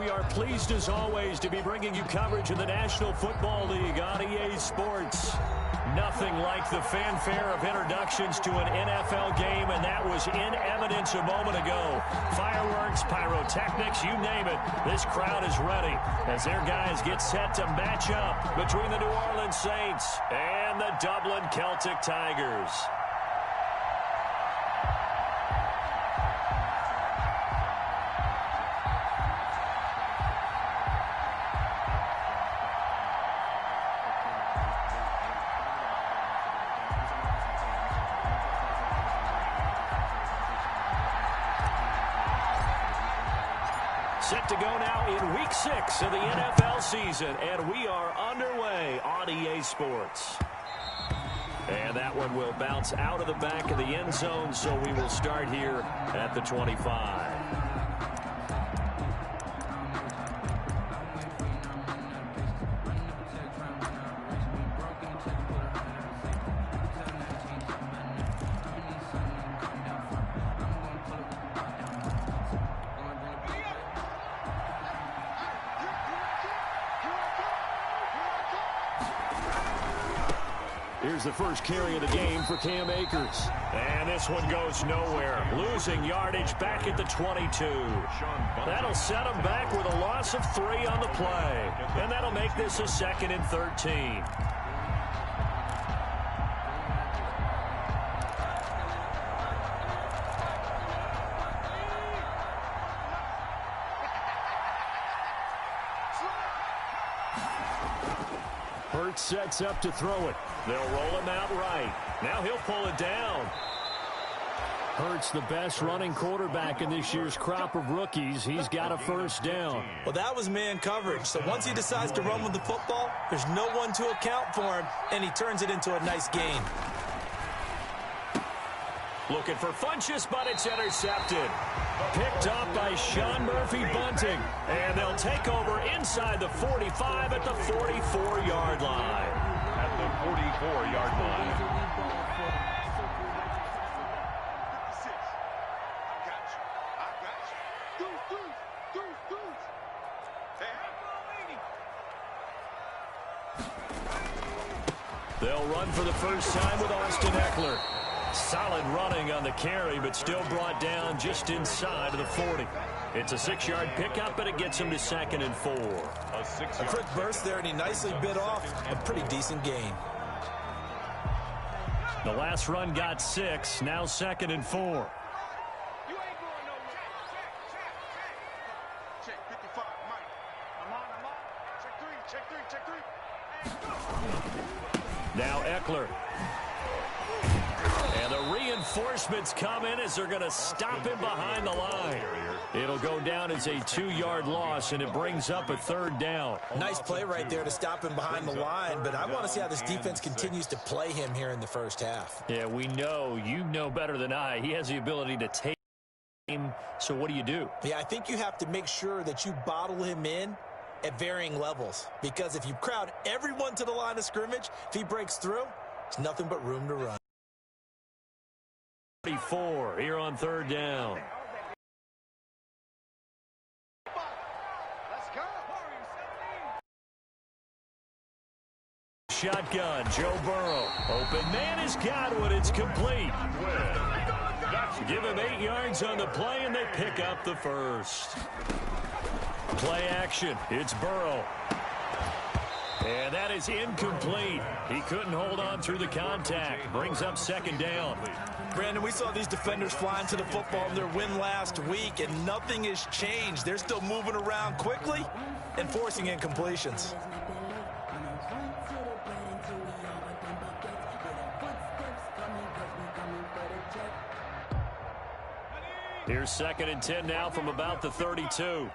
we are pleased as always to be bringing you coverage of the National Football League on EA Sports. Nothing like the fanfare of introductions to an NFL game, and that was in evidence a moment ago. Fireworks, pyrotechnics, you name it. This crowd is ready as their guys get set to match up between the New Orleans Saints and the Dublin Celtic Tigers. Set to go now in Week 6 of the NFL season, and we are underway on EA Sports. And that one will bounce out of the back of the end zone, so we will start here at the 25. Here's the first carry of the game for Cam Akers. And this one goes nowhere. Losing yardage back at the 22. That'll set him back with a loss of 3 on the play. And that'll make this a 2nd and 13. Hurts sets up to throw it. They'll roll him out right. Now he'll pull it down. Hurts the best running quarterback in this year's crop of rookies. He's got a first down. Well, that was man coverage. So once he decides to run with the football, there's no one to account for him, and he turns it into a nice gain. Looking for Funchess, but it's intercepted. Picked up by Sean Murphy-Bunting. And they'll take over inside the 45 at the 44-yard line. At the 44-yard line. They'll run for the first time with Austin Eckler. Solid running on the carry, but still brought down just inside of the 40. It's a 6-yard pickup, but it gets him to 2nd and 4. A quick burst there, and he nicely bit off a pretty decent gain. The last run got 6, now 2nd and 4. Now Eckler. And the reinforcements come in as they're going to stop him behind the line. It'll go down as a 2-yard loss, and it brings up a 3rd down. Nice play right there to stop him behind the line, but I want to see how this defense continues to play him here in the first half. Yeah, we know. You know better than I. He has the ability to take him, so what do you do? Yeah, I think you have to make sure that you bottle him in at varying levels, because if you crowd everyone to the line of scrimmage, if he breaks through, there's nothing but room to run. 34 here on 3rd down. Shotgun, Joe Burrow. Open man is Godwin. It's complete. Give him 8 yards on the play, and they pick up the first. Play action. It's Burrow. And that is incomplete. He couldn't hold on through the contact. Brings up 2nd down. Brandon, we saw these defenders flying to the football in their win last week, and nothing has changed. They're still moving around quickly and forcing incompletions. Here's 2nd and 10 now from about the 32.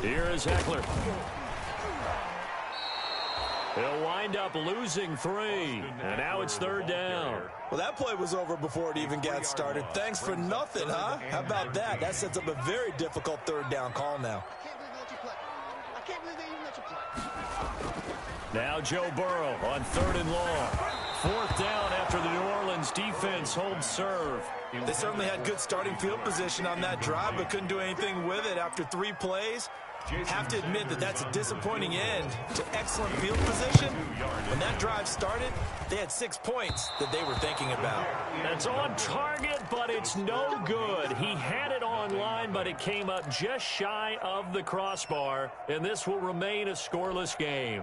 Here is Eckler. He'll wind up losing 3, and now it's 3rd down. Well, that play was over before it even got started. Thanks for nothing, huh? How about that? That sets up a very difficult 3rd down call now. Now Joe Burrow on 3rd and long. Fourth down after the New Orleans defense holds serve. They certainly had good starting field position on that drive, but couldn't do anything with it after 3 plays. Have to admit that that's a disappointing end to excellent field position. When that drive started, they had 6 points that they were thinking about. It's on target, but it's no good. He had it online, but it came up just shy of the crossbar, and this will remain a scoreless game.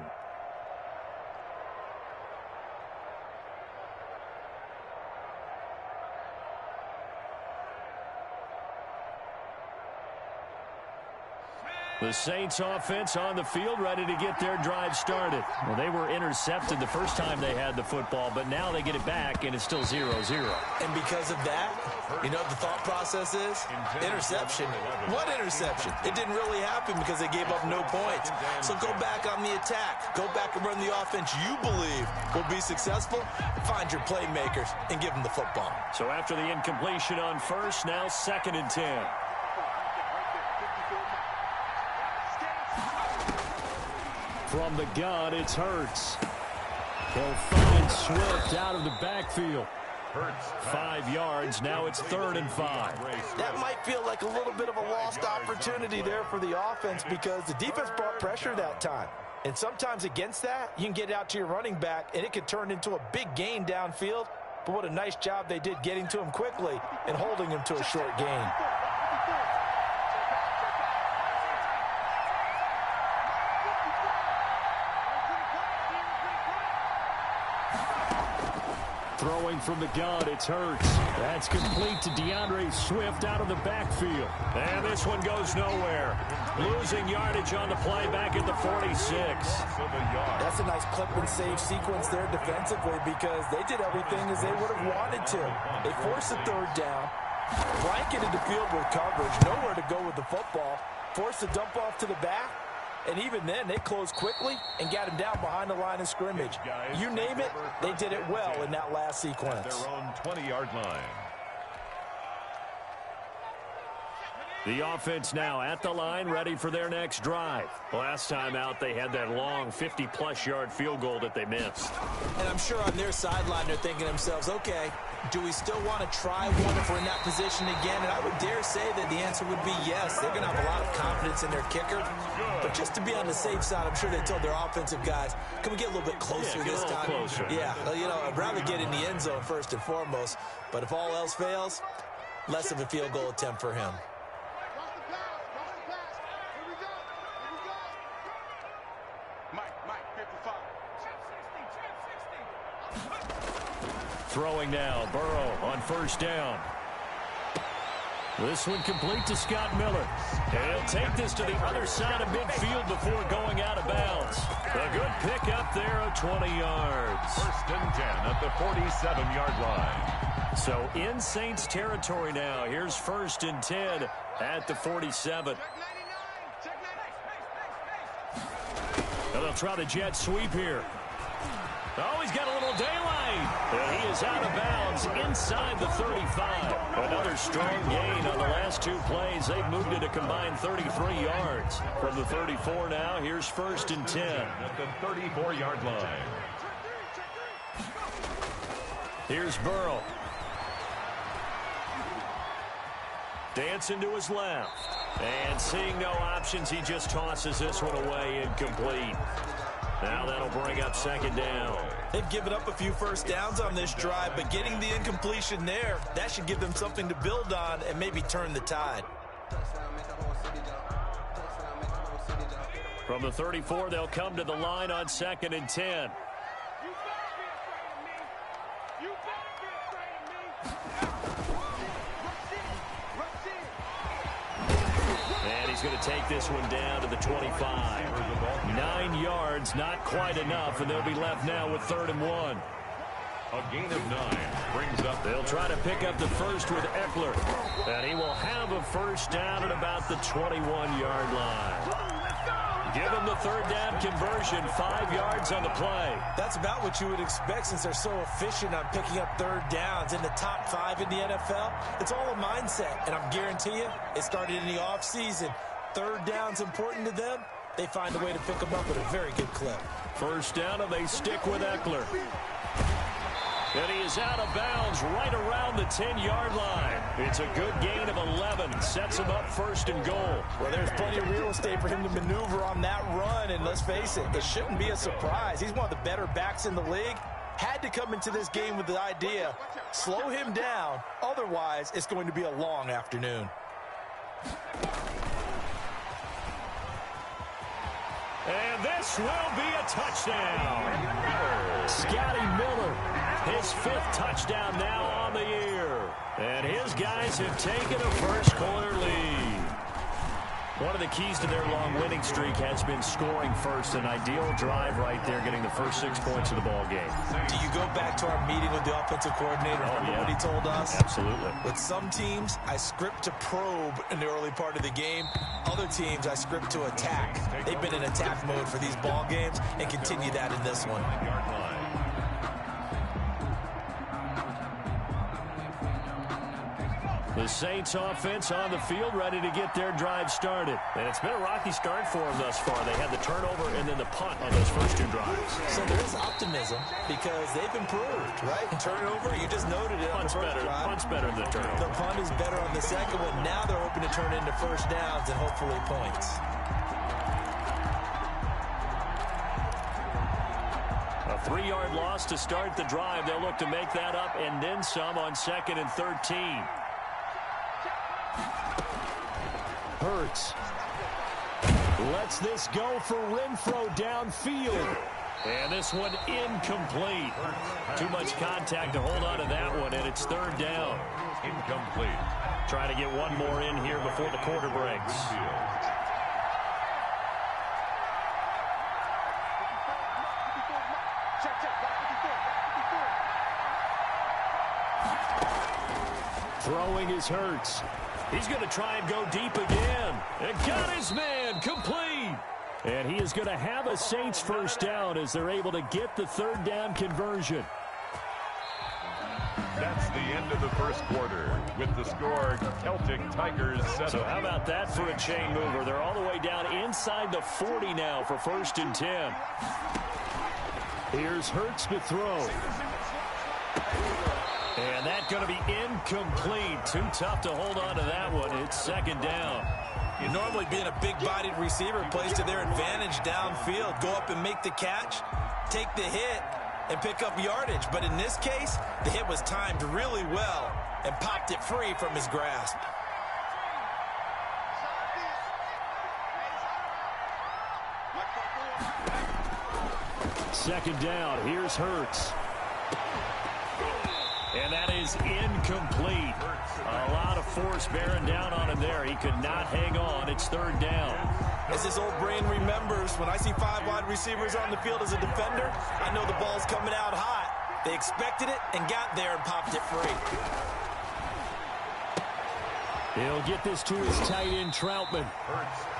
The Saints offense on the field, ready to get their drive started. Well, they were intercepted the first time they had the football, but now they get it back, and it's still 0-0. And because of that, you know what the thought process is? Interception. What interception? It didn't really happen because they gave up no points. So go back on the attack. Go back and run the offense you believe will be successful. Find your playmakers and give them the football. So after the incompletion on first, now 2nd and 10. From the gun, it's Hurts. He'll find Swift out of the backfield. 5 yards, now it's 3rd and 5. That might feel like a little bit of a lost opportunity there for the offense because the defense brought pressure that time. And sometimes against that, you can get out to your running back, and it could turn into a big gain downfield. But what a nice job they did getting to him quickly and holding him to a short gain. Throwing from the gun, it's Hurts. That's complete to DeAndre Swift out of the backfield. And this one goes nowhere. Losing yardage on the play back at the 46. That's a nice clip and save sequence there defensively because they did everything as they would have wanted to. They forced the 3rd down, blanketed the field with coverage, nowhere to go with the football, forced the dump off to the back. And even then, they closed quickly and got him down behind the line of scrimmage. You name it, they did it well in that last sequence. Their own 20-yard line. The offense now at the line, ready for their next drive. Last time out, they had that long 50-plus yard field goal that they missed. And I'm sure on their sideline, they're thinking to themselves, okay, do we still want to try one if we're in that position again? And I would dare say that the answer would be yes. They're going to have a lot of confidence in their kicker. But just to be on the safe side, I'm sure they told their offensive guys, can we get a little bit closer this time? Closer. Yeah, you know, I'd rather get in the end zone first and foremost. But if all else fails, less of a field goal attempt for him. Throwing now, Burrow on 1st down. This one complete to Scott Miller. And he'll take this to the other side of midfield before going out of bounds. A good pickup there of 20 yards. 1st and 10 at the 47-yard line. So in Saints territory now. Here's 1st and 10 at the 47. And they'll try the jet sweep here. Oh, he's got a little daylight. And he is out of bounds inside the 35. Another strong gain on the last 2 plays. They've moved it a combined 33 yards. From the 34 now, here's 1st and 10. At the 34-yard line. Here's Burrow. Dancing to his left. And seeing no options, he just tosses this one away incomplete. Now that'll bring up 2nd down. They've given up a few first downs on this drive, but getting the incompletion there, that should give them something to build on and maybe turn the tide. From the 34, they'll come to the line on 2nd and 10. And he's going to take this one down to the 25. 9 yards, not quite enough, and they'll be left now with 3rd and 1. A gain of 9 brings up. They'll try to pick up the first with Eckler. And he will have a 1st down at about the 21-yard line. Give them the 3rd down conversion, 5 yards on the play. That's about what you would expect since they're so efficient on picking up 3rd downs in the top 5 in the NFL. It's all a mindset, and I'm guarantee you, it started in the offseason. 3rd down's important to them. They find a way to pick them up at a very good clip. 1st down, and they stick with Eckler. And he is out of bounds right around the 10-yard line. It's a good gain of 11. Sets him up 1st and goal. Well, there's plenty of real estate for him to maneuver on that run. And let's face it, it shouldn't be a surprise. He's one of the better backs in the league. Had to come into this game with the idea, slow him down. Otherwise, it's going to be a long afternoon. And this will be a touchdown. Scotty Miller, his 5th touchdown now on the year. And his guys have taken a first-quarter lead. One of the keys to their long winning streak has been scoring first. An ideal drive right there, getting the first 6 points of the ball game. Do you go back to our meeting with the offensive coordinator? Remember what he told us? Absolutely. With some teams, I script to probe in the early part of the game. Other teams, I script to attack. They've been in attack mode for these ball games and continue that in this one. The Saints offense on the field, ready to get their drive started. And it's been a rocky start for them thus far. They had the turnover and then the punt on those first 2 drives. So there's optimism because they've improved, right? Turnover, you just noted it. Punt's better. Punt's better than the turnover. The punt is better on the second one. Now they're hoping to turn into first downs and hopefully points. A 3-yard loss to start the drive. They'll look to make that up and then some on 2nd and 13. Hurts lets this go for Renfrow downfield. And this one incomplete. Too much contact to hold on to that one, and it's 3rd down. Incomplete. Trying to get one more in here before the quarter breaks. Throwing is Hurts. He's going to try and go deep again. And got his man complete. And he is going to have a Saints first down as they're able to get the 3rd down conversion. That's the end of the first quarter with the score Celtic Tigers 7. So how about that for a chain mover? They're all the way down inside the 40 now for 1st and 10. Here's Hurts to throw. And that's going to be incomplete. Too tough to hold on to that one. It's 2nd down. Normally being a big-bodied receiver plays to their advantage downfield. Go up and make the catch, take the hit, and pick up yardage. But in this case, the hit was timed really well and popped it free from his grasp. Second down. Here's Hurts. And that is incomplete. A lot of force bearing down on him there. He could not hang on. It's 3rd down. As his old brain remembers, when I see 5 wide receivers on the field as a defender, I know the ball's coming out hot. They expected it and got there and popped it free. He'll get this to his tight end, Troutman.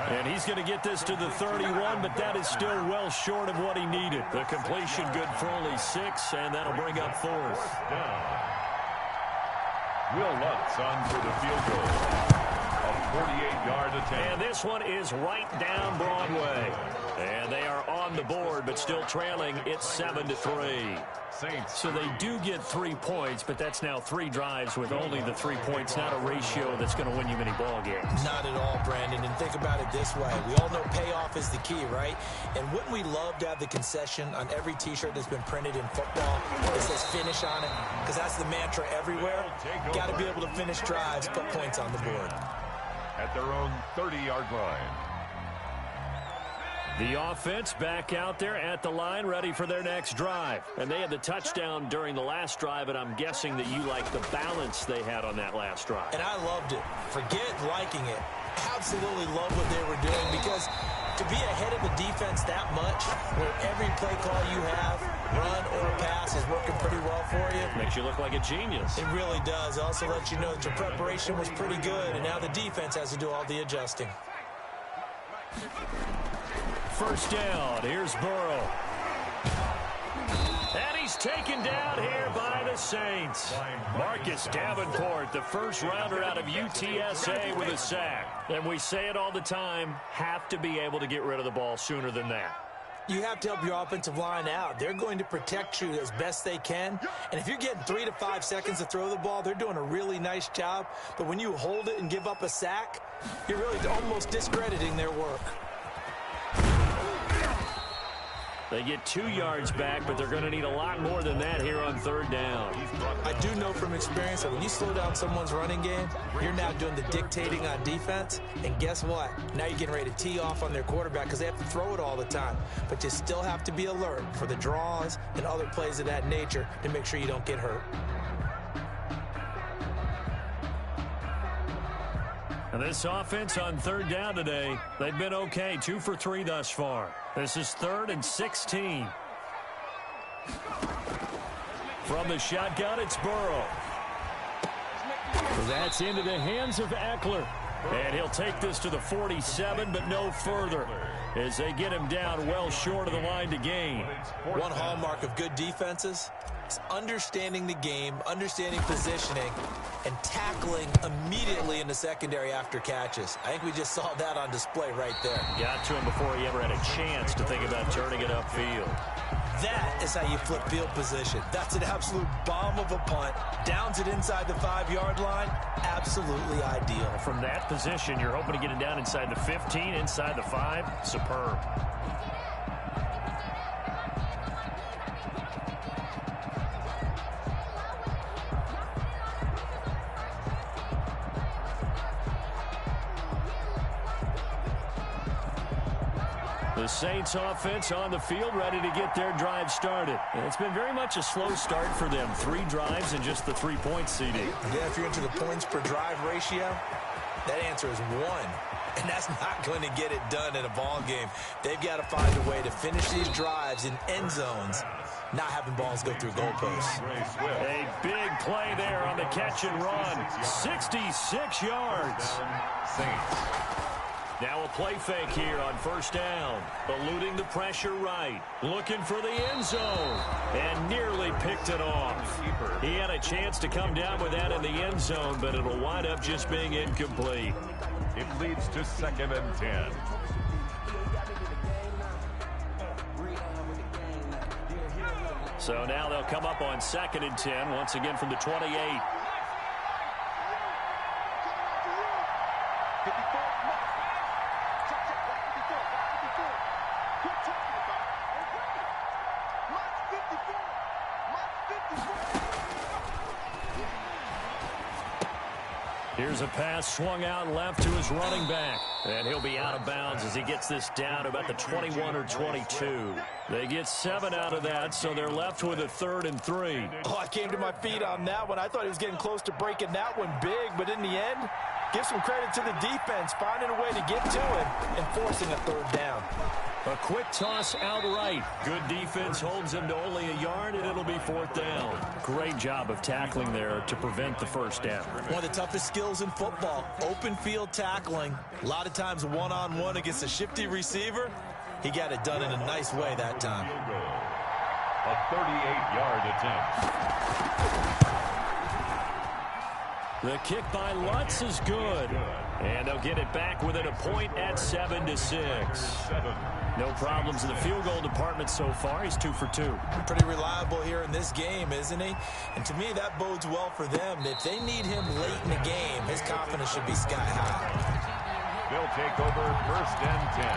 And he's going to get this to the 31, but that is still well short of what he needed. The completion good for only 6, and that'll bring up 4th. Will Lutz on for the field goal. A 48-yard attempt. And this one is right down Broadway. And they are on the board, but still trailing. It's 7-3. Saints. So they do get 3 points, but that's now 3 drives with only the 3 points. Not a ratio that's going to win you many ball games. Not at all, Brandon. And think about it this way. We all know payoff is the key, right? And wouldn't we love to have the concession on every T-shirt that's been printed in football that says finish on it? Because that's the mantra everywhere. Got to be able to finish drives, put points on the board. At their own 30-yard line. The offense back out there at the line, ready for their next drive. And they had the touchdown during the last drive, and I'm guessing that you like the balance they had on that last drive. And I loved it. Forget liking it. Absolutely love what they were doing, because to be ahead of a defense that much, where every play call you have, run or pass, is working pretty well for you. Makes you look like a genius. It really does. It also lets you know that your preparation was pretty good, and now the defense has to do all the adjusting. First down. Here's Burrow. And he's taken down here by the Saints. Marcus Davenport, the first rounder out of UTSA, with a sack. And we say it all the time, have to be able to get rid of the ball sooner than that. You have to help your offensive line out. They're going to protect you as best they can. And if you're getting 3 to 5 seconds to throw the ball, they're doing a really nice job. But when you hold it and give up a sack, you're really almost discrediting their work. They get 2 yards back, but they're going to need a lot more than that here on 3rd down. I do know from experience that when you slow down someone's running game, you're now doing the dictating on defense. And guess what? Now you're getting ready to tee off on their quarterback because they have to throw it all the time. But you still have to be alert for the draws and other plays of that nature to make sure you don't get hurt. And this offense on 3rd down today, they've been okay. 2 for 3 thus far. This is 3rd and 16. From the shotgun, it's Burrow. That's into the hands of Eckler. And he'll take this to the 47, but no further, as they get him down well short of the line to gain. One hallmark of good defenses is understanding the game, understanding positioning, and tackling immediately in the secondary after catches. I think we just saw that on display right there. Got to him before he ever had a chance to think about turning it upfield. That is how you flip field position. That's an absolute bomb of a punt. Downs it inside the 5-yard line. Absolutely ideal. From that position, you're hoping to get it down inside the 15, inside the 5. Superb. The Saints offense on the field, ready to get their drive started. And it's been very much a slow start for them. 3 drives and just the 3-point seeding. Yeah, if you're into the points per drive ratio, that answer is 1. And that's not going to get it done in a ball game. They've got to find a way to finish these drives in end zones, not having balls go through goalposts. A big play there on the catch and run. 66 yards. Saints. Now a play fake here on 1st down. Eluding the pressure right. Looking for the end zone. And nearly picked it off. He had a chance to come down with that in the end zone, but it'll wind up just being incomplete. It leads to 2nd and 10. So now they'll come up on 2nd and 10, once again from the 28. Here's a pass swung out left to his running back. And he'll be out of bounds as he gets this down to about the 21 or 22. They get 7 out of that, so they're left with a 3rd and 3. Oh, I came to my feet on that one. I thought he was getting close to breaking that one big, but in the end, give some credit to the defense, finding a way to get to it and forcing a 3rd down. A quick toss outright. Good defense holds him to only a yard, and it'll be 4th down. Great job of tackling there to prevent the 1st down. One of the toughest skills in football, open field tackling. A lot of times one-on-one against a shifty receiver. He got it done in a nice way that time. A 38-yard attempt. The kick by Lutz is good. And they'll get it back within a point at 7-6. No problems in the field goal department so far. He's 2 for 2. Pretty reliable here in this game, isn't he? And to me, that bodes well for them. If they need him late in the game, his confidence should be sky high. They'll take over 1st and 10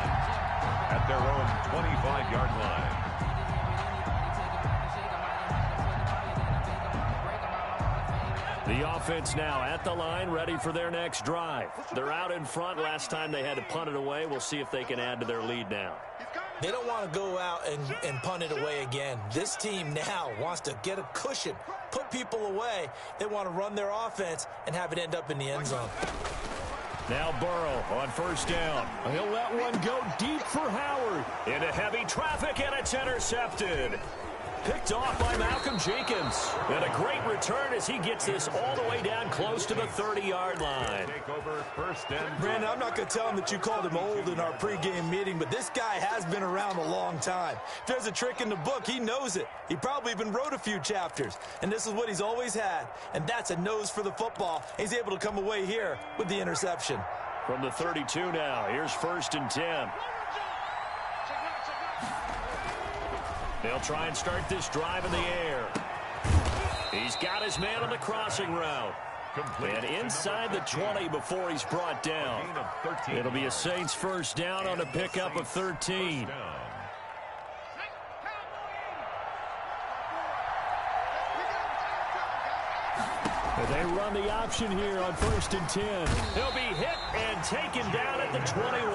at their own 25-yard line. The offense now at the line, ready for their next drive. They're out in front. Last time they had to punt it away. We'll see if they can add to their lead now. They don't want to go out and punt it away again. This team now wants to get a cushion, put people away. They want to run their offense and have it end up in the end zone. Now Burrow on 1st down. He'll let one go deep for Howard. Into heavy traffic, and it's intercepted. Picked off by Malcolm Jenkins. And a great return as he gets this all the way down close to the 30-yard line. Take over 1st and Brandon, I'm not going to tell him that you called him old in our pregame meeting, but this guy has been around a long time. If there's a trick in the book, he knows it. He probably even wrote a few chapters. And this is what he's always had. And that's a nose for the football. He's able to come away here with the interception. From the 32 now, here's 1st and 10. They'll try and start this drive in the air. He's got his man on the crossing route. And inside the 20 before he's brought down. It'll be a Saints first down on a pickup of 13. And they run the option here on 1st and 10. He'll be hit and taken down at the 21.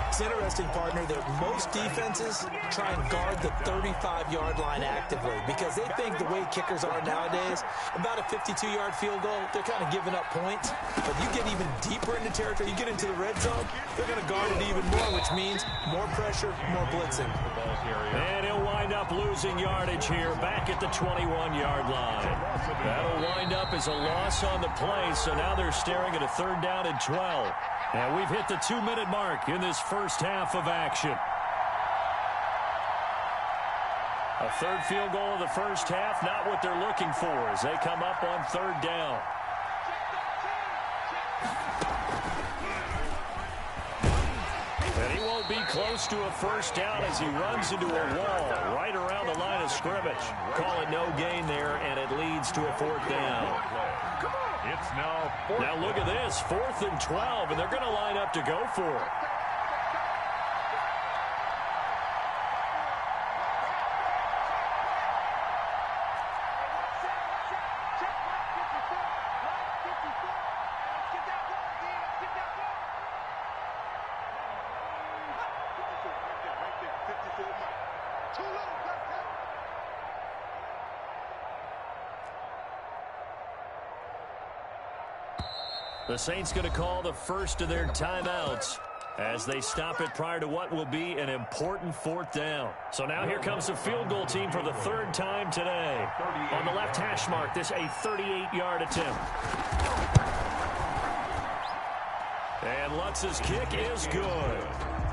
It's interesting, partner, that most defenses try and guard the 35-yard line actively because they think the way kickers are nowadays, about a 52-yard field goal, they're kind of giving up points. But you get even deeper into territory, you get into the red zone, they're going to guard it even more, which means more pressure, more blitzing. And he'll wind up losing yardage here back at the 21-yard line. That'll wind up as a loss on the play, so now they're staring at a 3rd down and 12. And we've hit the 2-minute mark in this first half of action. A 3rd field goal of the first half, not what they're looking for as they come up on 3rd down. And he won't be close to a first down as he runs into a wall right around the line of scrimmage. Call it no gain there, and it leads to a 4th down. It's now 4th. Now look at this, 4th and 12, and they're going to line up to go for it. The Saints going to call the first of their timeouts as they stop it prior to what will be an important 4th down. So now here comes the field goal team for the 3rd time today. On the left hash mark, this a 38-yard attempt. And Lutz's kick is good.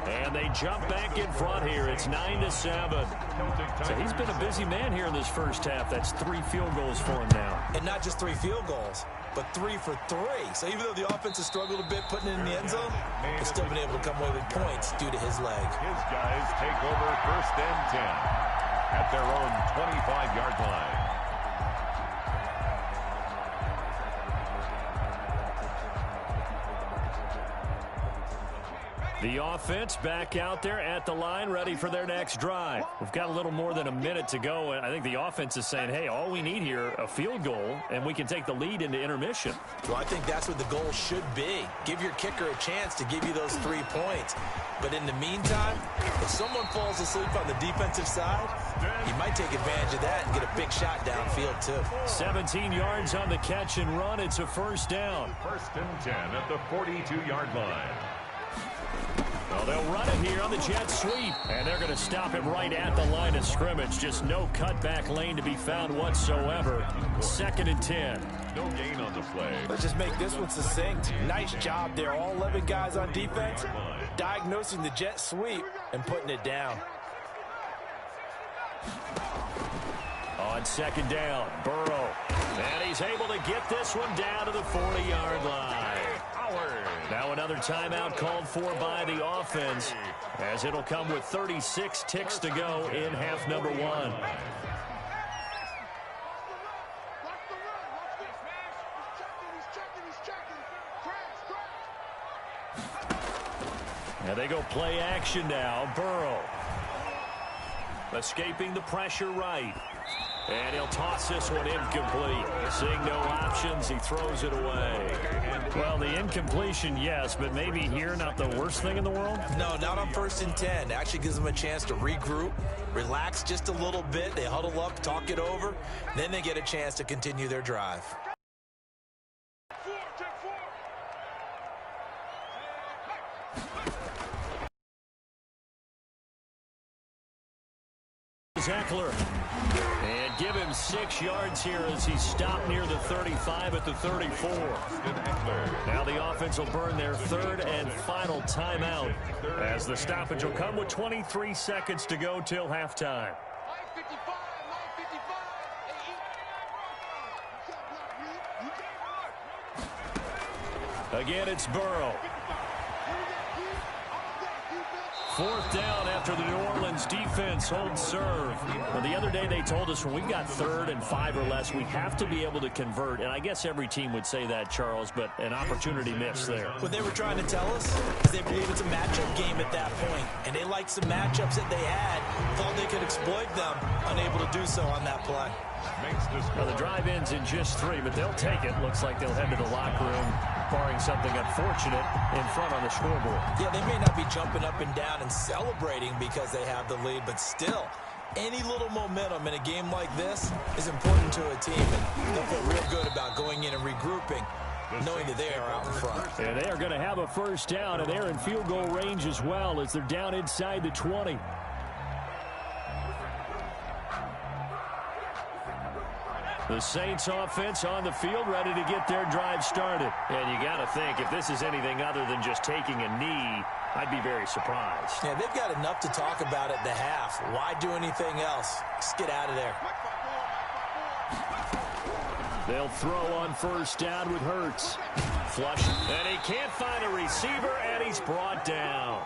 And they jump back in front here. It's 9-7. So he's been a busy man here in this first half. That's 3 field goals for him now. And not just 3 field goals, but 3 for 3. So even though the offense has struggled a bit putting it in the end zone, they've still been able to come away with points due to his leg. His guys take over 1st and 10 at their own 25-yard line. The offense back out there at the line, ready for their next drive. We've got a little more than a minute to go, and I think the offense is saying, hey, all we need here, a field goal, and we can take the lead into intermission. Well, I think that's what the goal should be. Give your kicker a chance to give you those 3 points. But in the meantime, if someone falls asleep on the defensive side, you might take advantage of that and get a big shot downfield, too. 17 yards on the catch and run. It's a 1st down. 1st and 10 at the 42-yard line. Well, they'll run it here on the jet sweep, and they're going to stop it right at the line of scrimmage. Just no cutback lane to be found whatsoever. 2nd and 10. No gain on the play. Let's just make this one succinct. Nice job there. All 11 guys on defense diagnosing the jet sweep and putting it down. On 2nd down, Burrow. And he's able to get this one down to the 40-yard line. Now another timeout called for by the offense, as it'll come with 36 ticks to go in half number 1. Now they go play action now. Burrow escaping the pressure right. And he'll toss this one incomplete. Seeing no options, he throws it away. Well, the incompletion, yes, but maybe here not the worst thing in the world? No, not on 1st and 10. Actually gives them a chance to regroup, relax just a little bit. They huddle up, talk it over. Then they get a chance to continue their drive. Ekeler. And give him 6 yards here as he stopped near the 35 at the 34. Now the offense will burn their 3rd and final timeout as the stoppage will come with 23 seconds to go till halftime. Again, it's Burrow. Fourth down after the New Orleans defense holds serve. Well, the other day they told us when we've got 3rd and 5 or less, we have to be able to convert. And I guess every team would say that, Charles, but an opportunity missed there. What they were trying to tell us is they believe it's a matchup game at that point. And they liked some matchups that they had, thought they could exploit them, unable to do so on that play. Well, the drive ends in just 3, but they'll take it. Looks like they'll head to the locker room, barring something unfortunate in front on the scoreboard. Yeah, they may not be jumping up and down and celebrating because they have the lead, but still, any little momentum in a game like this is important to a team, and they'll feel real good about going in and regrouping, knowing that they are out in front. And they are going to have a first down, and they're in field goal range as well as they're down inside the 20. The Saints offense on the field, ready to get their drive started. And you got to think, if this is anything other than just taking a knee, I'd be very surprised. Yeah, they've got enough to talk about at the half. Why do anything else? Just get out of there. They'll throw on first down with Hurts. Flush, and he can't find a receiver, and he's brought down.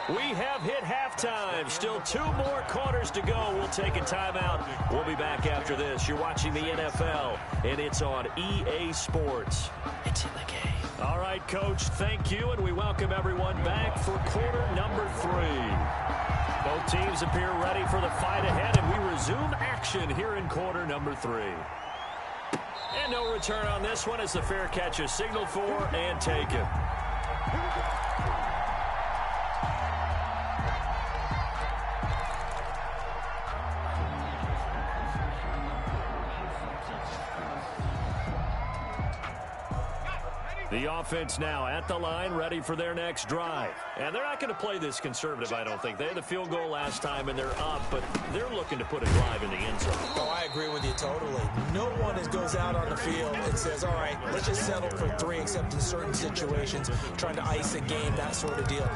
We have hit halftime. Still 2 more quarters to go. We'll take a timeout. We'll be back after this. You're watching the NFL, and it's on EA Sports. It's in the game. All right, Coach, thank you, and we welcome everyone back for quarter number 3. Both teams appear ready for the fight ahead, and we resume action here in quarter number 3. And no return on this one as the fair catch is signaled for and taken. The offense now at the line, ready for their next drive. And they're not going to play this conservative, I don't think. They had the field goal last time, and they're up, but they're looking to put a drive in the end zone. Oh, I agree with you totally. No one goes out on the field and says, all right, let's just settle for 3, except in certain situations, trying to ice a game, that sort of deal.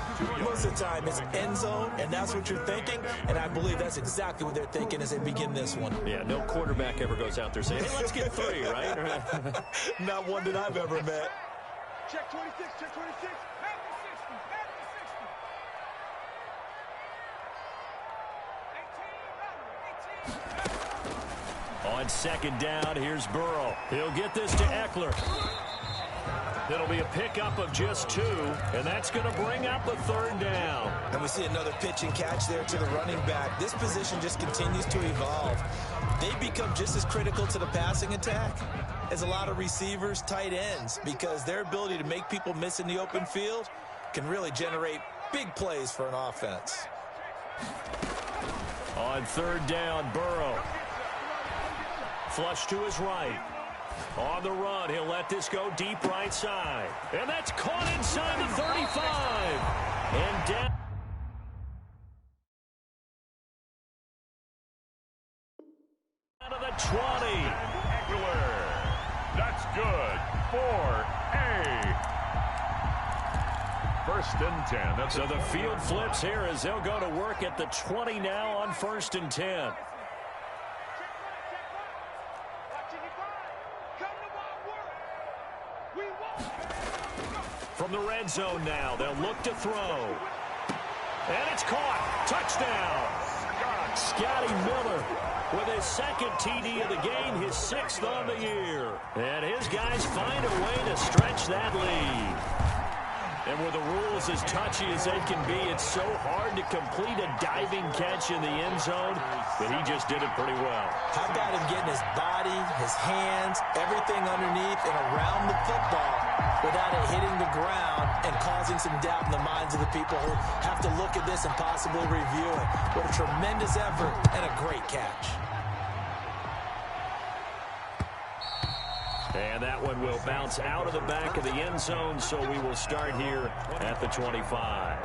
Most of the time, it's end zone, and that's what you're thinking, and I believe that's exactly what they're thinking as they begin this one. Yeah, no quarterback ever goes out there saying, hey, let's get 3, right? Not one that I've ever met. Check 26, check 26. Back to 60, back to 60. 18. On second down, here's Burrow. He'll get this to Eckler. It'll be a pickup of just 2, and that's going to bring up a 3rd down. And we see another pitch and catch there to the running back. This position just continues to evolve. They become just as critical to the passing attack as a lot of receivers, tight ends, because their ability to make people miss in the open field can really generate big plays for an offense. On 3rd down, Burrow. Flush to his right. On the run, he'll let this go deep right side. And that's caught inside the 35. And down. Out of the 20. That's good for a 1st and 10. So the field flips here as they'll go to work at the 20 now on 1st and 10. From the red zone now, they'll look to throw. And it's caught. Touchdown. Scotty Miller with his 2nd TD of the game, his 6th on the year. And his guys find a way to stretch that lead. And with the rules as touchy as they can be, it's so hard to complete a diving catch in the end zone, but he just did it pretty well. How about him getting his body, his hands, everything underneath and around the football without it hitting the ground and causing some doubt in the minds of the people who have to look at this and possibly review it. What a tremendous effort and a great catch. And that one will bounce out of the back of the end zone, so we will start here at the 25.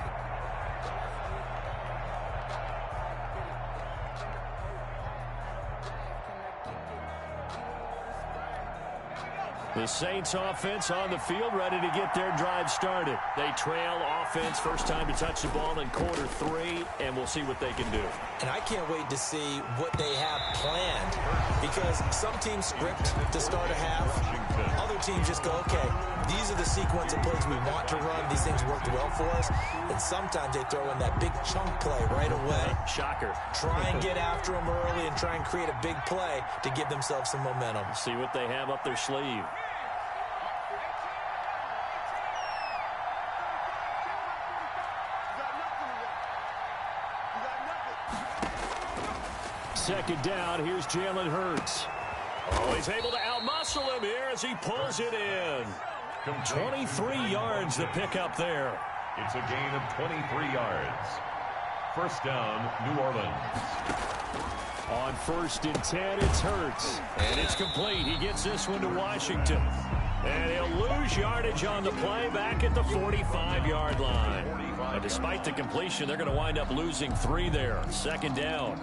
The Saints offense on the field, ready to get their drive started. They trail offense, first time to touch the ball in quarter 3, and we'll see what they can do. And I can't wait to see what they have planned, because some teams script to start a half. Other teams just go, okay, these are the sequence of plays we want to run. These things worked well for us. And sometimes they throw in that big chunk play right away. Shocker. Try and get after them early and try and create a big play to give themselves some momentum. See what they have up their sleeve. Second down, here's Jalen Hurts. Oh, he's able to outmuscle him here as he pulls it in. 23 yards to pick up there. It's a gain of 23 yards. First down, New Orleans. On 1st and 10, it's Hurts. And it's complete. He gets this one to Washington. And he'll lose yardage on the play back at the 45-yard line. And despite the completion, they're going to wind up losing 3 there. Second down.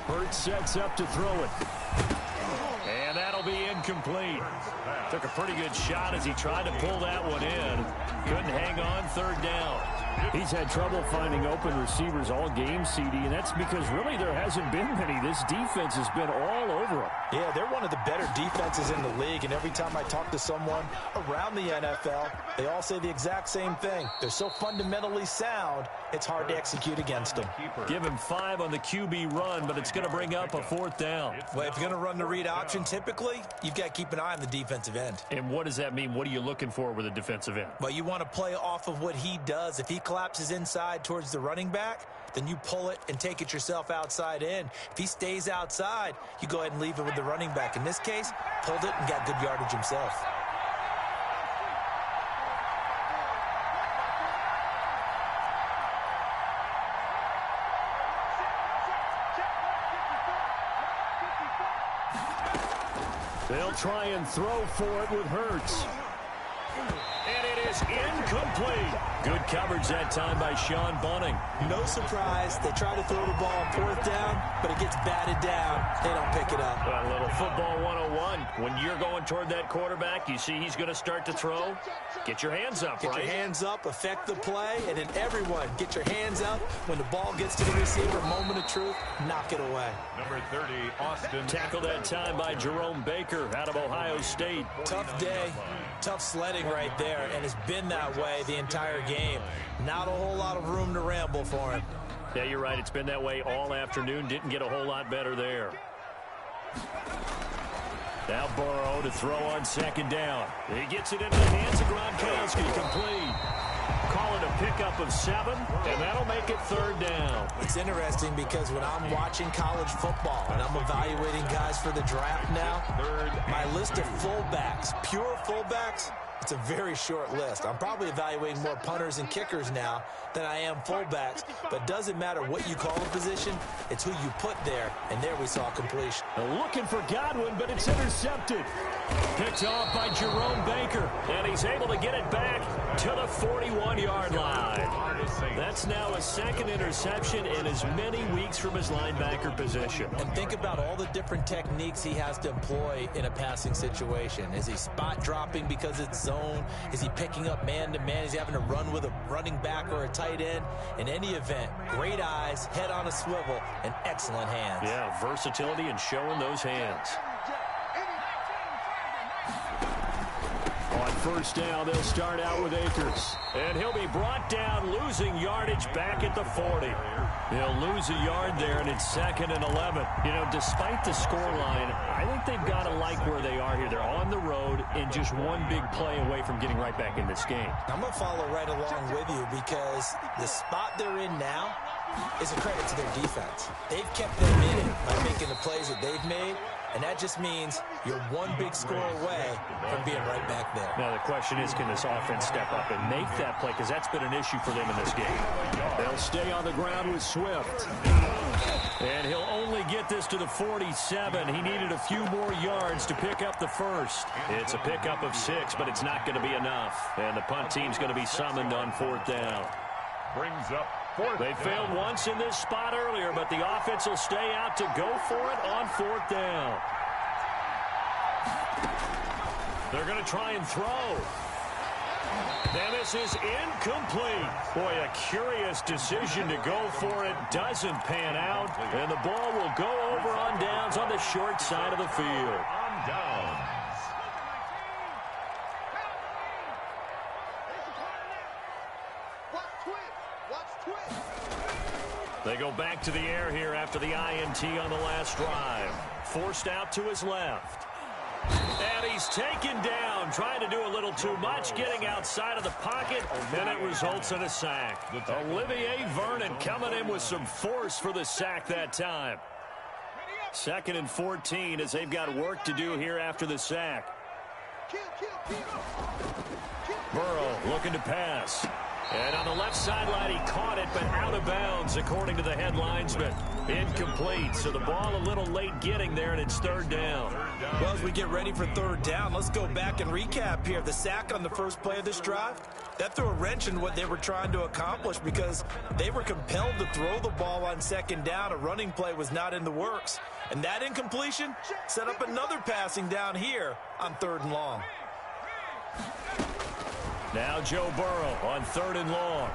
Hurts sets up to throw it. And that'll be incomplete. Took a pretty good shot as he tried to pull that one in. Couldn't hang on. Third down. He's had trouble finding open receivers all game, CD, and that's because really there hasn't been many. This defense has been all over them. Yeah, they're one of the better defenses in the league, and every time I talk to someone around the NFL, they all say the exact same thing. They're so fundamentally sound, it's hard to execute against them. Give him 5 on the QB run, but it's going to bring up a 4th down. Well, if you're going to run the read option, typically, you've got to keep an eye on the defensive end. And what does that mean? What are you looking for with a defensive end? Well, you want to play off of what he does. If he collapses inside towards the running back, then you pull it and take it yourself outside in. If he stays outside, you go ahead and leave it with the running back. In this case, pulled it and got good yardage himself. They'll try and throw for it with Hurts. And it is incomplete. Good coverage that time by Sean Bunting. No surprise. They try to throw the ball on 4th down, but it gets batted down. They don't pick it up. A little football 101. When you're going toward that quarterback, you see he's going to start to throw. Get your hands up, right? Get your hands up, affect the play, and then everyone get your hands up. When the ball gets to the receiver, moment of truth, knock it away. Number 30, Austin. Tackled that time by Jerome Baker out of Ohio State. Tough day, tough sledding right there, and it's been that way the entire game. Not a whole lot of room to ramble for him. Yeah, you're right. It's been that way all afternoon. Didn't get a whole lot better there. Now Burrow to throw on 2nd down. He gets it into the hands of Gronkowski. Complete. Call it a pickup of 7, and that'll make it 3rd down. It's interesting because when I'm watching college football and I'm evaluating guys for the draft now, my list of fullbacks, pure fullbacks, it's a very short list. I'm probably evaluating more punters and kickers now than I am fullbacks, but it doesn't matter what you call a position, it's who you put there, and there we saw completion. Looking for Godwin, but it's intercepted. Picked off by Jerome Baker, and he's able to get it back to the 41-yard line. That's now a 2nd interception in as many weeks from his linebacker position. And think about all the different techniques he has to employ in a passing situation. Is he spot dropping because it's zone? Is he picking up man-to-man? Is he having to run with a running back or a tight end? In any event, great eyes, head on a swivel, and excellent hands. Yeah, versatility and showing those hands. On 1st down, they'll start out with Akers. And he'll be brought down, losing yardage back at the 40. He'll lose a yard there, and it's 2nd and 11. You know, despite the scoreline, I think they've got to like where they are here. They're on the road and just one big play away from getting right back in this game. I'm going to follow right along with you because the spot they're in now is a credit to their defense. They've kept them in it by making the plays that they've made. And that just means you're one big score away from being right back there. Now, the question is, can this offense step up and make that play? Because that's been an issue for them in this game. They'll stay on the ground with Swift. And he'll only get this to the 47. He needed a few more yards to pick up the 1st. It's a pickup of 6, but it's not going to be enough. And the punt team's going to be summoned on 4th down. Brings up They failed once in this spot earlier, but the offense will stay out to go for it on 4th down. They're going to try and throw. And this is incomplete. Boy, a curious decision to go for it. Doesn't pan out. And the ball will go over on downs on the short side of the field. On downs. They go back to the air here after the INT on the last drive. Forced out to his left. And he's taken down, trying to do a little too much, getting outside of the pocket, and it results in a sack. Olivier Vernon coming in with some force for the sack that time. 2nd and 14 as they've got work to do here after the sack. Burrow looking to pass. And on the left sideline, he caught it, but out of bounds, according to the head linesman. Incomplete, so the ball a little late getting there, and it's 3rd down. Well, as we get ready for 3rd down, let's go back and recap here. The sack on the first play of this drive, that threw a wrench in what they were trying to accomplish because they were compelled to throw the ball on 2nd down. A running play was not in the works. And that incompletion set up another passing down here on 3rd and long. Now Joe Burrow on 3rd and long.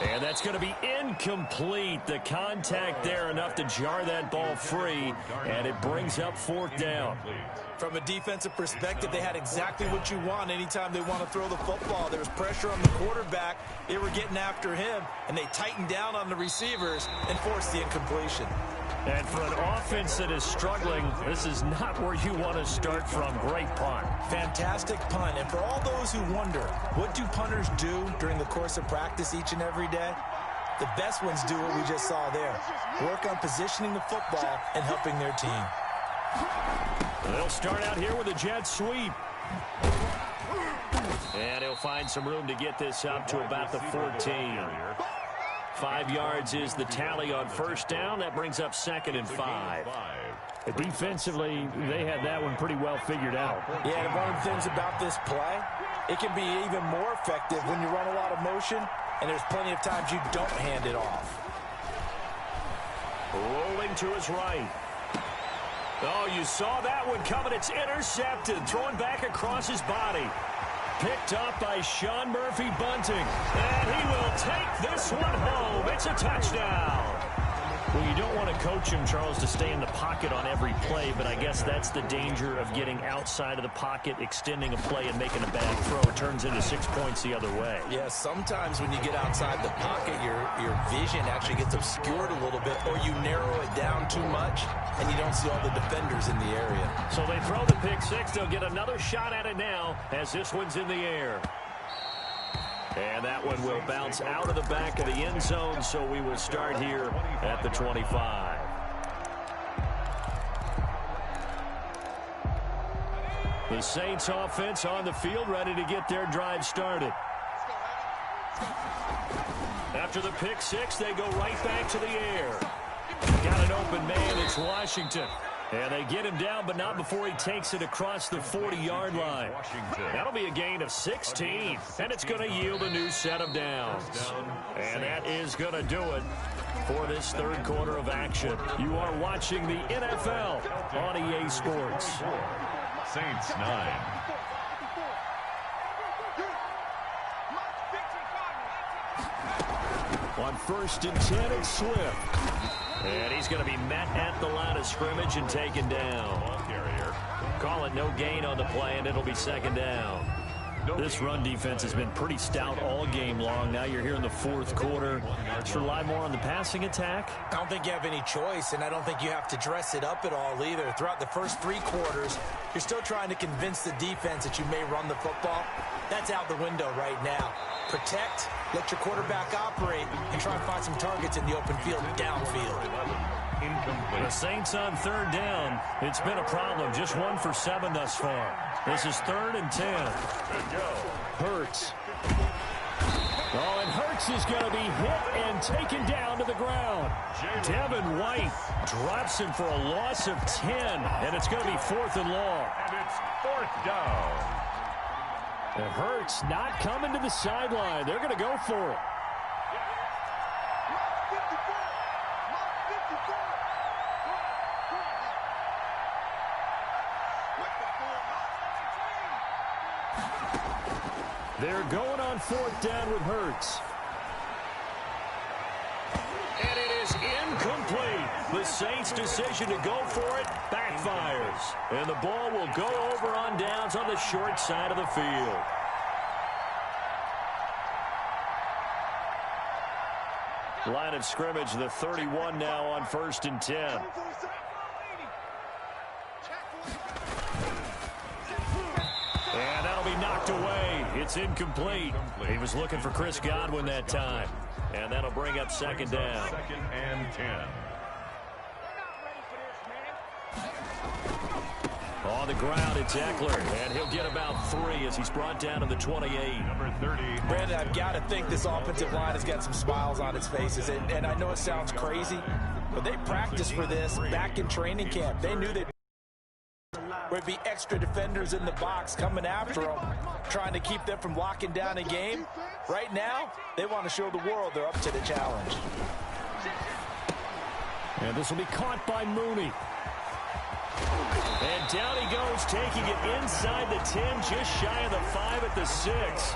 And that's going to be incomplete. The contact there enough to jar that ball free, and it brings up 4th down. From a defensive perspective, they had exactly what you want anytime they want to throw the football. There was pressure on the quarterback. They were getting after him, and they tightened down on the receivers and forced the incompletion. And for an offense that is struggling, this is not where you want to start from. Great punt. Fantastic punt. And for all those who wonder, what do punters do during the course of practice each and every day? The best ones do what we just saw there. Work on positioning the football and helping their team. They'll start out here with a jet sweep. And he'll find some room to get this up to about the 14. 5 yards is the tally on 1st down. That brings up 2nd and 5. Defensively, they had that one pretty well figured out. Yeah, and one of the things about this play, it can be even more effective when you run a lot of motion, and there's plenty of times you don't hand it off. Rolling to his right. Oh, you saw that one coming. It's intercepted. Throwing back across his body. Picked up by Sean Murphy-Bunting. And he will take this one home. It's a touchdown. Well, you don't want to coach him, Charles, to stay in the pocket on every play, but I guess that's the danger of getting outside of the pocket, extending a play, and making a bad throw. It turns into 6 points the other way. Yeah, sometimes when you get outside the pocket, your vision actually gets obscured a little bit, or you narrow it down too much, and you don't see all the defenders in the area. So they throw the pick six. They'll get another shot at it now as this one's in the air. And that one will bounce out of the back of the end zone, so we will start here at the 25. The Saints offense on the field, ready to get their drive started. After the pick six, they go right back to the air. Got an open man, it's Washington. And they get him down, but not before he takes it across the 40-yard line. That'll be a gain of 16, and it's going to yield a new set of downs. And that is going to do it for this third quarter of action. You are watching the NFL on EA Sports. Saints 9. On 1st and 10, it's Swift. And he's going to be met at the line of scrimmage and taken down. Call it no gain on the play, and it'll be 2nd down. This run defense has been pretty stout all game long. Now you're here in the 4th quarter. Let's rely more on the passing attack. I don't think you have any choice, and I don't think you have to dress it up at all either. Throughout the first 3 quarters, you're still trying to convince the defense that you may run the football. That's out the window right now. Protect, let your quarterback operate, and try and find some targets in the open field and downfield. The Saints on 3rd down. It's been a problem. Just 1 for 7 thus far. This is 3rd and 10. Hurts. Oh, and Hurts is going to be hit and taken down to the ground. Devin White drops him for a loss of 10, and it's going to be 4th and long. And it's 4th down. And Hurts not coming to the sideline. They're going to go for it. They're going on 4th down with Hurts. And it is incomplete. The Saints' decision to go for it backfires. And the ball will go over on downs on the short side of the field. Line of scrimmage, the 31 now on 1st and 10. And that'll be knocked away. It's incomplete. He was looking for Chris Godwin that time. And that'll bring up 2nd down. 2nd and 10. On the ground, it's Eckler, and he'll get about 3 as he's brought down to the 28. Number 30. Brandon, I've got to think this offensive line has got some smiles on its faces. And I know it sounds crazy, but they practiced for this back in training camp. They knew there would be extra defenders in the box coming after them, trying to keep them from locking down a game. Right now, they want to show the world they're up to the challenge. And this will be caught by Mooney. And down he goes, taking it inside the 10, just shy of the 5 at the 6.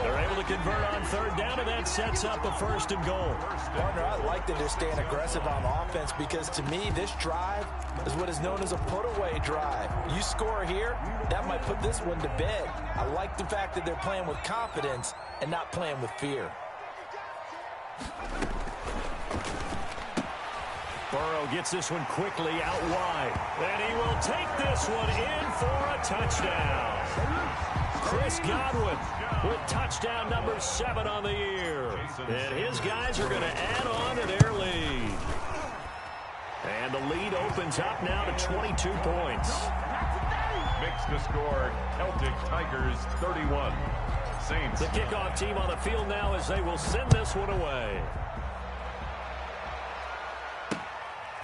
They're able to convert on 3rd down, and that sets up a 1st and goal. Partner, I like that they're staying aggressive on offense because, to me, this drive is what is known as a put-away drive. You score here, that might put this one to bed. I like the fact that they're playing with confidence and not playing with fear. Burrow gets this one quickly out wide. And he will take this one in for a touchdown. Chris Godwin with touchdown number 7 on the year. And his guys are going to add on to their lead. And the lead opens up now to 22 points. Makes the score Celtic Tigers 31. Saints. The kickoff team on the field now as they will send this one away.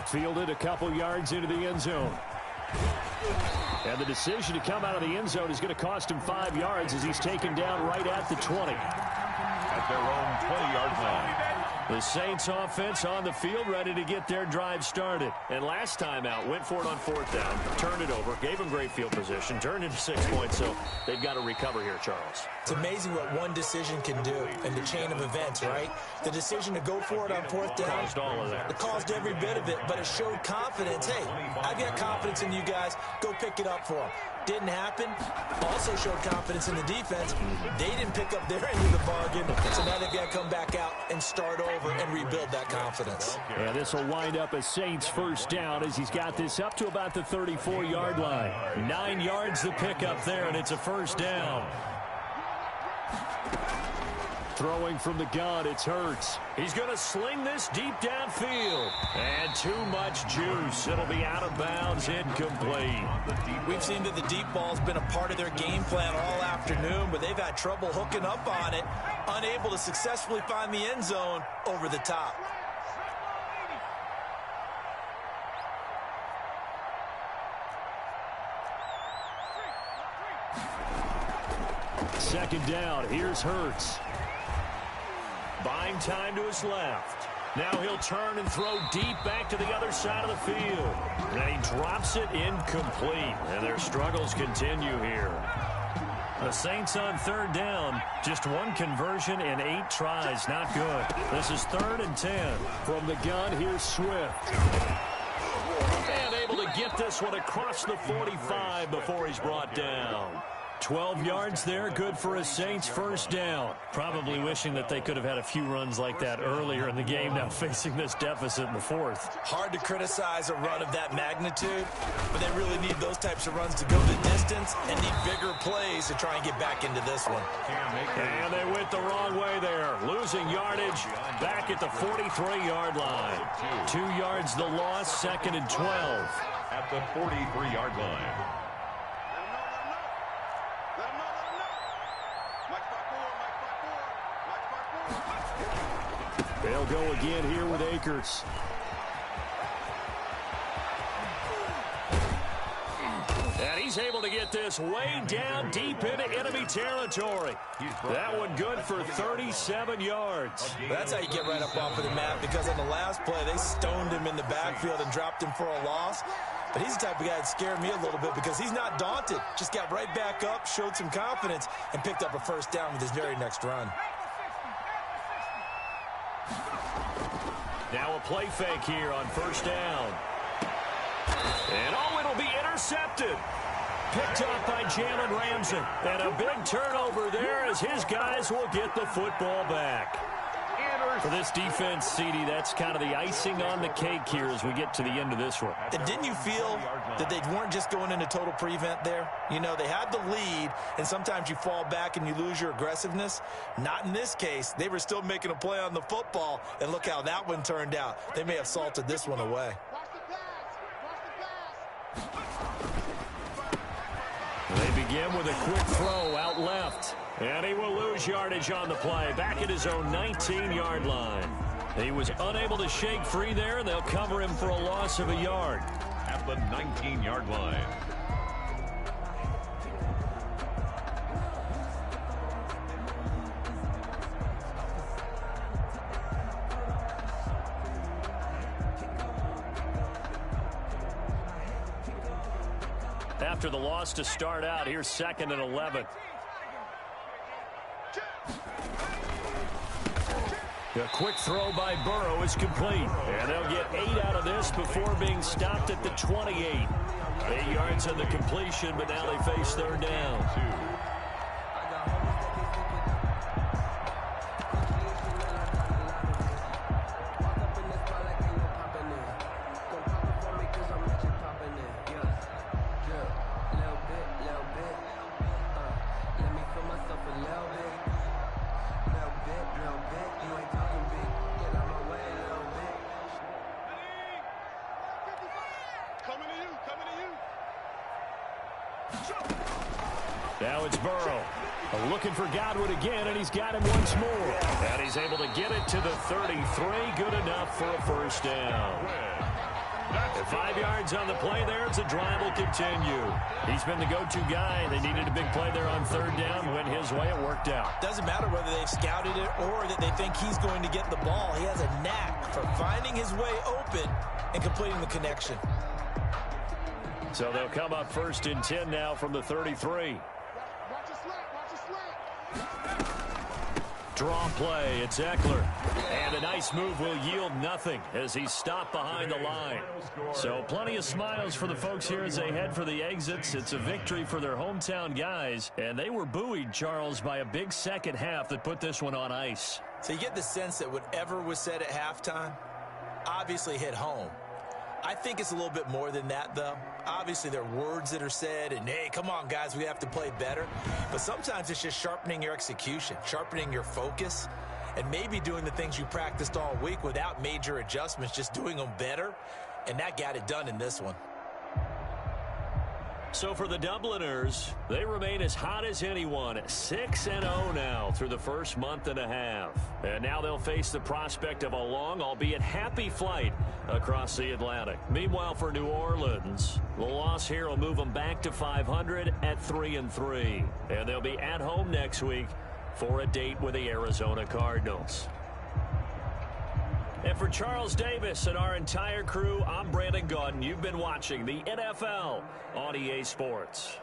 Fielded a couple yards into the end zone. And the decision to come out of the end zone is going to cost him 5 yards as he's taken down right at the 20. At their own 20-yard line. The Saints offense on the field ready to get their drive started. And last time out, went for it on 4th down, turned it over, gave them great field position, turned into 6 points, so they've got to recover here, Charles. It's amazing what one decision can do in the chain of events, right? The decision to go for it on 4th down. Caused all of that. It caused every bit of it, but it showed confidence. Hey, I've got confidence in you guys. Go pick it up for them. Didn't happen. Also showed confidence in the defense. They didn't pick up their end of the bargain, so now they've got to come back out and start over and rebuild that confidence. Yeah, this will wind up a Saints 1st down as he's got this up to about the 34-yard line. 9 yards the pickup there, and it's a 1st down. Throwing from the gun, it's Hurts. He's going to sling this deep downfield. And too much juice. It'll be out of bounds, incomplete. We've seen that the deep ball's been a part of their game plan all afternoon, but they've had trouble hooking up on it, unable to successfully find the end zone over the top. Second down, here's Hurts. Buying time to his left. Now he'll turn and throw deep back to the other side of the field. And he drops it incomplete. And their struggles continue here. The Saints on 3rd down. Just one conversion in 8 tries. Not good. This is 3rd and 10. From the gun, here's Swift. And able to get this one across the 45 before he's brought down. 12 yards there, good for a Saints 1st down. Probably wishing that they could have had a few runs like that earlier in the game, now facing this deficit in the 4th. Hard to criticize a run of that magnitude, but they really need those types of runs to go the distance and need bigger plays to try and get back into this one. And they went the wrong way there, losing yardage back at the 43-yard line. 2 yards the loss, 2nd and 12. At the 43-yard line. They'll go again here with Akers. And he's able to get this way down deep into enemy territory. That one good for 37 yards. That's how you get right up off of the mat, because on the last play, they stoned him in the backfield and dropped him for a loss. But he's the type of guy that scared me a little bit because he's not daunted. Just got right back up, showed some confidence, and picked up a first down with his very next run. Now a play fake here on first down. And it'll be intercepted. Picked up by Jalen Ramsey. And a big turnover there as his guys will get the football back. For this defense, CD, that's kind of the icing on the cake here as we get to the end of this one. And didn't you feel that they weren't just going into total prevent there? You know, they had the lead, and sometimes you fall back and you lose your aggressiveness. Not in this case. They were still making a play on the football, and look how that one turned out. They may have salted this one away. They begin with a quick throw out left. And he will lose yardage on the play, back at his own 19-yard line. He was unable to shake free there, and they'll cover him for a loss of a yard. At the 19-yard line. After the loss to start out, here's 2nd and 11. A quick throw by Burrow is complete. And they'll get 8 out of this before being stopped at the 28. 8 yards on the completion, but now they face third down. Now it's Burrow. Looking for Godwin again, and he's got him once more. And he's able to get it to the 33. Good enough for a first down. And 5 yards on the play there. It's a drive will continue. He's been the go-to guy. They needed a big play there on third down. Went his way. It worked out. Doesn't matter whether they've scouted it or that they think he's going to get the ball. He has a knack for finding his way open and completing the connection. So they'll come up 1st and 10 now from the 33. Draw play, it's Eckler. And a nice move will yield nothing as he's stopped behind the line. So plenty of smiles for the folks here as they head for the exits. It's a victory for their hometown guys. And they were buoyed, Charles, by a big second half that put this one on ice. So you get the sense that whatever was said at halftime obviously hit home. I think it's a little bit more than that, though. Obviously, there are words that are said, and, hey, come on, guys, we have to play better. But sometimes it's just sharpening your execution, sharpening your focus, and maybe doing the things you practiced all week without major adjustments, just doing them better. And that got it done in this one. So for the Dubliners, they remain as hot as anyone, 6-0 now through the first month and a half. And now they'll face the prospect of a long, albeit happy flight across the Atlantic. Meanwhile, for New Orleans, the loss here will move them back to 500 at 3-3. And they'll be at home next week for a date with the Arizona Cardinals. And for Charles Davis and our entire crew, I'm Brandon Gaudin. You've been watching the NFL on EA Sports.